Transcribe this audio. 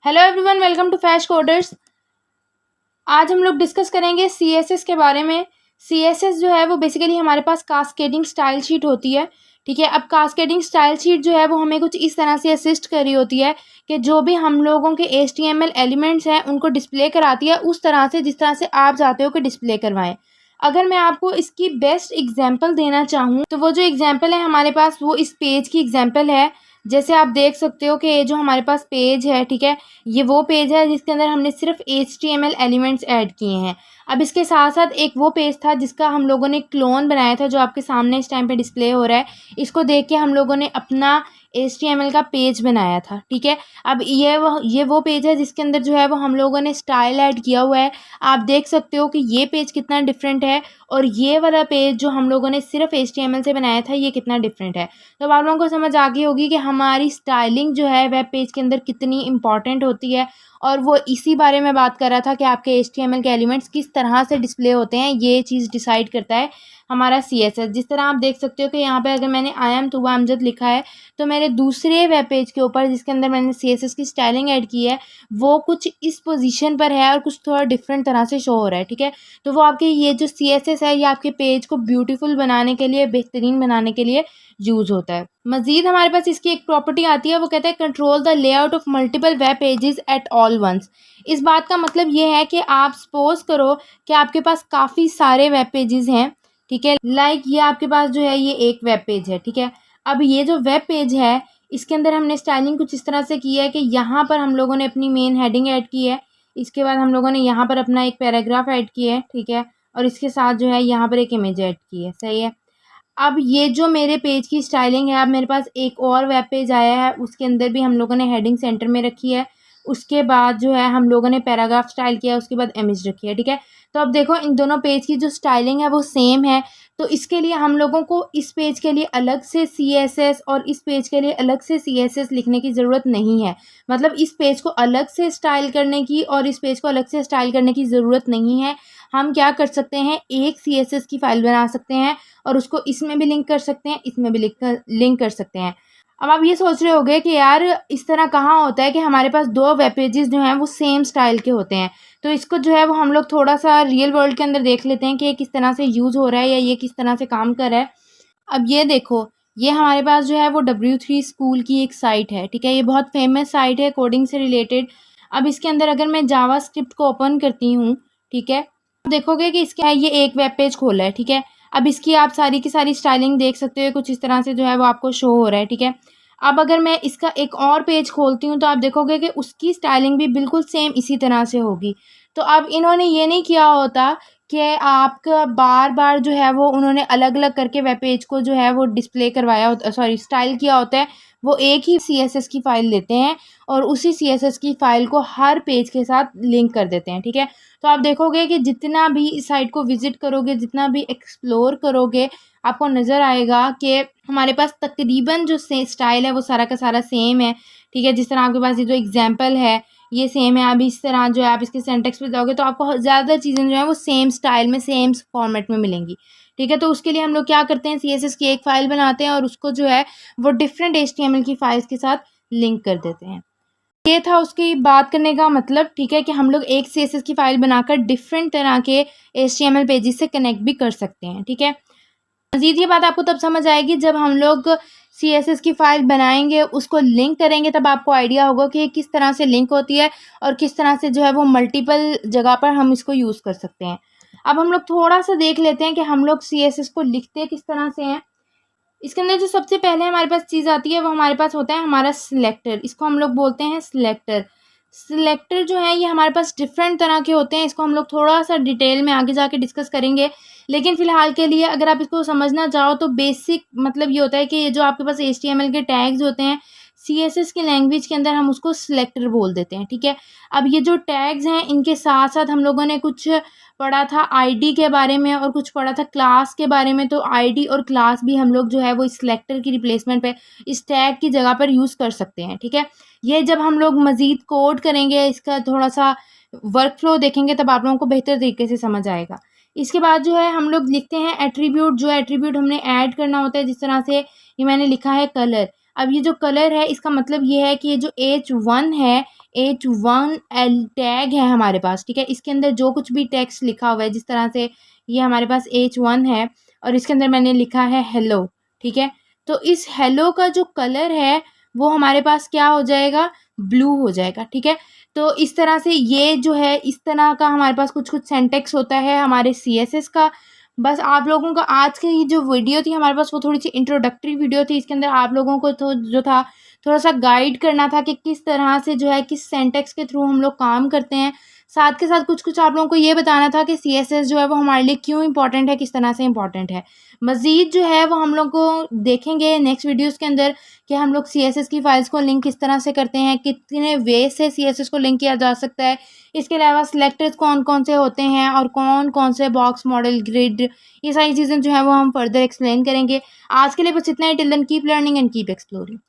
Hello everyone, welcome to Fash Coders. आज हम लोग डिस्कस करेंगे सीएसएस के बारे में। सीएसएस जो है वो बेसिकली हमारे पास कास्केडिंग स्टाइल शीट होती है। ठीक है, अब कास्केडिंग स्टाइल शीट जो है वो हमें कुछ इस तरह से असिस्ट कर रही होती है कि जो भी हम लोगों के HTML एलिमेंट्स हैं उनको डिस्प्ले कराती है उस तरह से जिस तरह से आप चाहते हो कि डिस्प्ले करवाएं। अगर मैं आपको इसकी बेस्ट एग्जांपल देना चाहूँ तो वो जो एग्जांपल है हमारे पास वो इस पेज की एग्जांपल है। जैसे आप देख सकते हो कि ये जो हमारे पास पेज है, ठीक है, ये वो पेज है जिसके अंदर हमने सिर्फ HTML एलिमेंट्स ऐड किए हैं। अब इसके साथ साथ एक वो पेज था जिसका हम लोगों ने क्लोन बनाया था जो आपके सामने इस टाइम पे डिस्प्ले हो रहा है। इसको देख के हम लोगों ने अपना HTML का पेज बनाया था। ठीक है, अब ये वो पेज है जिसके अंदर जो है वो हम लोगों ने स्टाइल ऐड किया हुआ है। आप देख सकते हो कि ये पेज कितना डिफरेंट है और ये वाला पेज जो हम लोगों ने सिर्फ HTML से बनाया था ये कितना डिफरेंट है। तो आप लोगों को समझ आ गई होगी कि हमारी स्टाइलिंग जो है वेब पेज के अंदर कितनी इंपॉर्टेंट होती है। और वो इसी बारे में बात कर रहा था कि आपके HTML के एलिमेंट्स किस तरह से डिस्प्ले होते हैं, ये चीज़ डिसाइड करता है हमारा CSS। जिस तरह आप देख सकते हो कि यहाँ पे अगर मैंने आई एम तुबा अमजद लिखा है तो मेरे दूसरे वेब पेज के ऊपर जिसके अंदर मैंने CSS की स्टाइलिंग ऐड की है वो कुछ इस पोजीशन पर है और कुछ थोड़ा डिफरेंट तरह से शो हो रहा है। ठीक है, तो वो आपके ये जो CSS है ये आपके पेज को ब्यूटीफुल बनाने के लिए, बेहतरीन बनाने के लिए यूज़ होता है। मज़ीद हमारे पास इसकी एक प्रॉपर्टी आती है, वो कहता है control the layout of multiple web pages at all once. इस बात का मतलब ये है कि आप सपोज करो कि आपके पास काफ़ी सारे वेब पेजेस हैं। ठीक है, लाइक ये आपके पास जो है ये एक वेब पेज है। ठीक है, अब ये जो वेब पेज है इसके अंदर हमने स्टाइलिंग कुछ इस तरह से की है कि यहाँ पर हम लोगों ने अपनी मेन हेडिंग ऐड की है। इसके बाद हम लोगों ने यहाँ पर अपना एक पैराग्राफ ऐड किया है। ठीक है, और इसके साथ जो है यहाँ पर एक इमेज ऐड की है। सही है, अब ये जो मेरे पेज की स्टाइलिंग है, अब मेरे पास एक और वेब पेज आया है उसके अंदर भी हम लोगों ने हेडिंग सेंटर में रखी है। उसके बाद जो है हम लोगों ने पैराग्राफ स्टाइल किया, उसके बाद इमेज रखी है। ठीक है, तो अब देखो इन दोनों पेज की जो स्टाइलिंग है वो सेम है। तो इसके लिए हम लोगों को इस पेज के लिए अलग से CSS और इस पेज के लिए अलग से CSS लिखने की ज़रूरत नहीं है। मतलब इस पेज को अलग से स्टाइल करने की और इस पेज को अलग से स्टाइल करने की ज़रूरत नहीं है। हम क्या कर सकते हैं, एक CSS की फ़ाइल बना सकते हैं और उसको इसमें भी लिंक कर सकते हैं, इसमें भी लिंक कर सकते हैं। अब आप ये सोच रहे होंगे कि यार इस तरह कहाँ होता है कि हमारे पास दो वेब पेजेस जो हैं वो सेम स्टाइल के होते हैं। तो इसको जो है वो हम लोग थोड़ा सा रियल वर्ल्ड के अंदर देख लेते हैं कि ये किस तरह से यूज़ हो रहा है या ये किस तरह से काम कर रहा है। अब ये देखो, ये हमारे पास जो है वो W3 स्कूल की एक साइट है। ठीक है, ये बहुत फेमस साइट है कोडिंग से रिलेटेड। अब इसके अंदर अगर मैं जावास्क्रिप्ट को ओपन करती हूँ, ठीक है, तो देखोगे कि इसका ये एक वेब पेज खोला है। ठीक है, अब इसकी आप सारी की सारी स्टाइलिंग देख सकते हो, कुछ इस तरह से जो है वो आपको शो हो रहा है। ठीक है, अब अगर मैं इसका एक और पेज खोलती हूँ तो आप देखोगे कि उसकी स्टाइलिंग भी बिल्कुल सेम इसी तरह से होगी। तो अब इन्होंने ये नहीं किया होता कि आपका बार बार जो है वो उन्होंने अलग अलग करके वेब पेज को जो है वो डिस्प्ले करवाया होता, सॉरी स्टाइल किया होता है। वो एक ही CSS की फ़ाइल लेते हैं और उसी CSS की फ़ाइल को हर पेज के साथ लिंक कर देते हैं। ठीक है, तो आप देखोगे कि जितना भी इस साइट को विज़िट करोगे, जितना भी एक्सप्लोर करोगे, आपको नज़र आएगा कि हमारे पास तकरीबन जो से स्टाइल है वो सारा का सारा सेम है। ठीक है, जिस तरह आपके पास ये जो एग्जांपल है ये सेम है। अभी इस तरह जो है आप इसके सिंटैक्स पे जाओगे तो आपको ज़्यादा चीज़ें जो है वो सेम स्टाइल में, सेम फॉर्मेट में मिलेंगी। ठीक है, तो उसके लिए हम लोग क्या करते हैं, CSS की एक फ़ाइल बनाते हैं और उसको जो है वो डिफरेंट HTML की फ़ाइल्स के साथ लिंक कर देते हैं। ये था उसकी बात करने का मतलब। ठीक है, कि हम लोग एक CSS की फ़ाइल बनाकर डिफरेंट तरह के HTML पेजेस से कनेक्ट भी कर सकते हैं। ठीक है, मज़ीद ये बात आपको तब समझ आएगी जब हम लोग CSS की फ़ाइल बनाएंगे, उसको लिंक करेंगे, तब आपको आइडिया होगा कि किस तरह से लिंक होती है और किस तरह से जो है वो मल्टीपल जगह पर हम इसको यूज़ कर सकते हैं। अब हम लोग थोड़ा सा देख लेते हैं कि हम लोग CSS को लिखते किस तरह से हैं। इसके अंदर जो सबसे पहले हमारे पास चीज़ आती है वो हमारे पास होता है हमारा सिलेक्टर। इसको हम लोग बोलते हैं सिलेक्टर। सिलेक्टर जो है ये हमारे पास डिफरेंट तरह के होते हैं, इसको हम लोग थोड़ा सा डिटेल में आगे जाके डिस्कस करेंगे। लेकिन फ़िलहाल के लिए अगर आप इसको समझना चाहो तो बेसिक मतलब ये होता है कि ये जो आपके पास HTML के टैग्स होते हैं, CSS की लैंग्वेज के अंदर हम उसको सिलेक्टर बोल देते हैं। ठीक है, अब ये जो टैग्स हैं इनके साथ साथ हम लोगों ने कुछ पढ़ा था ID के बारे में और कुछ पढ़ा था क्लास के बारे में। तो ID और क्लास भी हम लोग जो है वो इस सिलेक्टर की रिप्लेसमेंट पे इस टैग की जगह पर यूज़ कर सकते हैं। ठीक है, ये जब हम लोग मज़ीद कोड करेंगे, इसका थोड़ा सा वर्क फ्लो देखेंगे तब आप लोगों को बेहतर तरीके से समझ आएगा। इसके बाद जो है हम लोग लिखते हैं एट्रीब्यूट। जो एट्रीब्यूट हमने ऐड करना होता है, जिस तरह से ये मैंने लिखा है कलर। अब ये जो कलर है इसका मतलब ये है कि ये जो H1 है, H1 टैग है हमारे पास, ठीक है। इसके अंदर जो कुछ भी टेक्स्ट लिखा हुआ है, जिस तरह से ये हमारे पास H1 है और इसके अंदर मैंने लिखा है हेलो, ठीक है। तो इस हेलो का जो कलर है वो हमारे पास क्या हो जाएगा, ब्लू हो जाएगा, ठीक है। तो इस तरह से ये जो है इस तरह का हमारे पास कुछ कुछ सिंटैक्स होता है हमारे CSS का। बस आप लोगों का आज की ये जो वीडियो थी हमारे पास वो थोड़ी सी इंट्रोडक्टरी वीडियो थी। इसके अंदर आप लोगों को तो जो था थोड़ा सा गाइड करना था कि किस तरह से जो है किस सिंटैक्स के थ्रू हम लोग काम करते हैं। साथ के साथ कुछ कुछ आप लोगों को ये बताना था कि CSS जो है वो हमारे लिए क्यों इंपॉर्टेंट है, किस तरह से इंपॉर्टेंट है। मज़ीद जो है वो हम लोग को देखेंगे नेक्स्ट वीडियोज़ के अंदर कि हम लोग CSS की फाइल्स को लिंक किस तरह से करते हैं, कितने वे से CSS को लिंक किया जा सकता है। इसके अलावा सिलेक्टर्स कौन कौन से होते हैं और कौन कौन से बॉक्स मॉडल ग्रिड, ये सारी चीज़ें जो है वो हम फर्दर एक्सप्लेन करेंगे। आज के लिए बस इतना ही। Till then keep learning and keep exploring.